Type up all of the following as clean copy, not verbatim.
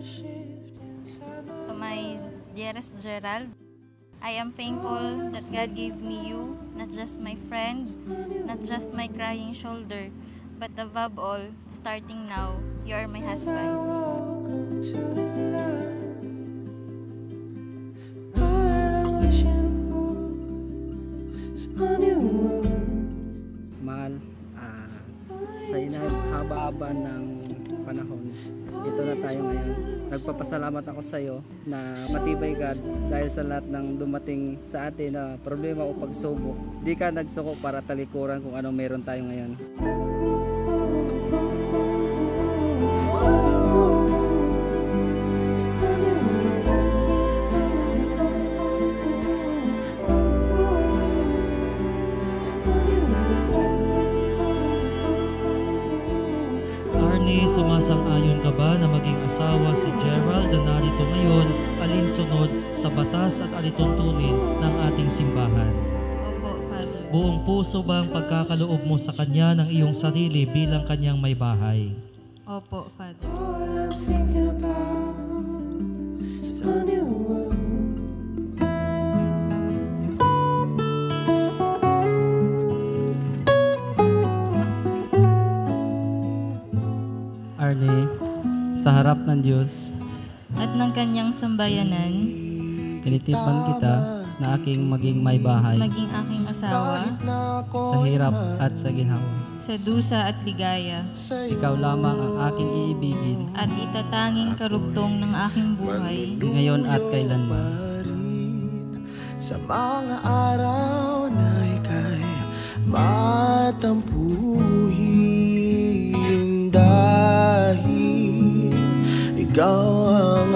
To my dearest Gerald, I am thankful that God gave me you, not just my friend, not just my crying shoulder, but above all, starting now, you are my husband. Mahal, sa inahaba-haba ng panahon, ito na tayo ngayon. Nagpapasalamat ako sa iyo na matibay ka dahil sa lahat ng dumating sa atin na problema o pagsubok. Di ka nagsuko para talikuran kung anong meron tayo ngayon. Sumasang-ayon ka ba na maging asawa si Gerald na narito ngayon alinsunod sa batas at alituntunin ng ating simbahan? Opo, Father. Buong puso ba ang pagkakaloob mo sa kanya ng iyong sarili bilang kanyang may bahay? Opo, Father. Arnie, sa harap ng Diyos At ng kanyang sambayanan, tinitipan kita na aking maging may bahay maging aking asawa, sa hirap at sa ginhawa. sa dusa at ligaya, Ikaw lamang ang aking iibigin at itatanging karugtong ng aking buhay, ngayon at kailanman. Sa mga araw na ika'y matampuhin, dahil ikaw ang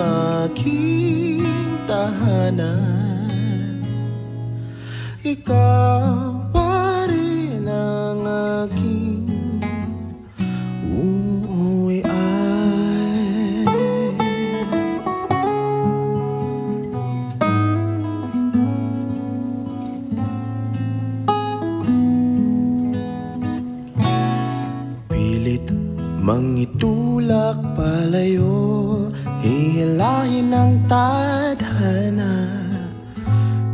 aking tahanan. Ikaw pa rin ang aking uuwian. Pilit mangitulak palayo, hihilahin ang tadhana,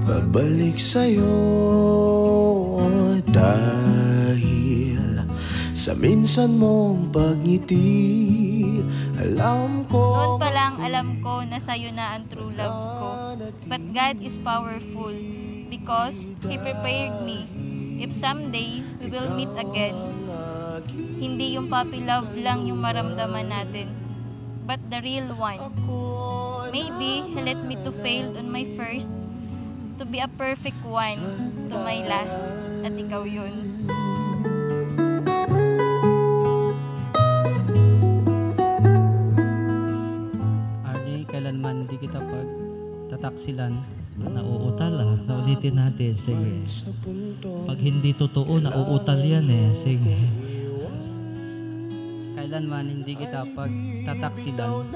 pabalik sa'yo, dahil sa minsan mong pagngiti, alam ko. Noon pa lang alam ko na sa'yo na ang true love ko. But God is powerful because He prepared me. If someday we will meet again, hindi yung puppy love lang yung maramdaman natin, but the real one. Maybe He let me to fail on my first, to be a perfect one to my last, at ikaw yun. Arnie, kailanman hindi kita pagtataksilan. Nauutal naulitin natin. Sige. Pag hindi totoo, nauutal yan eh. Sige. Kailanman hindi kita pagtataksilan.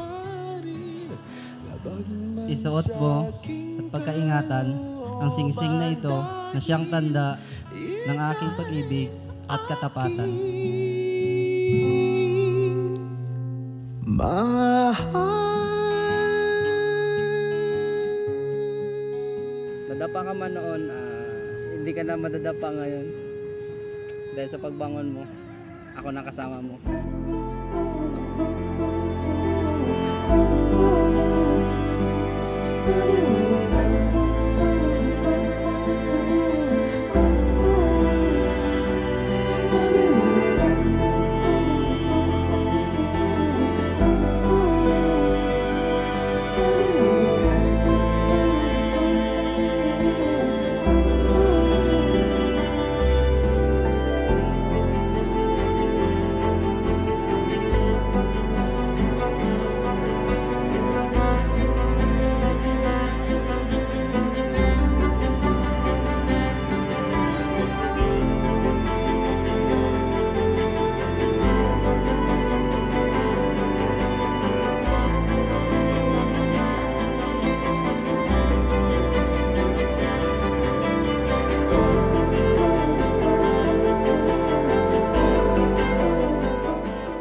Isuot mo at pagkaingatan ang singsing na ito na siyang tanda ng aking pag-ibig at katapatan. Nadapa ka man noon, hindi ka na madadapa ngayon. Dahil sa pagbangon mo, ako na kasama mo.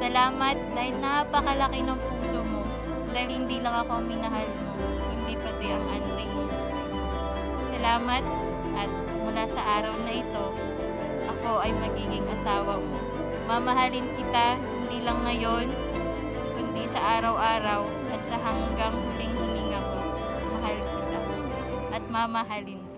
Salamat dahil napakalaki ng puso mo. dahil hindi lang ako ang minahal mo, kundi pati ang Andre mo. Salamat at mula sa araw na ito, ako ay magiging asawa mo. Mamahalin kita hindi lang ngayon, kundi sa araw-araw at sa hanggang huling hininga ko. Mahal kita at mamahalin.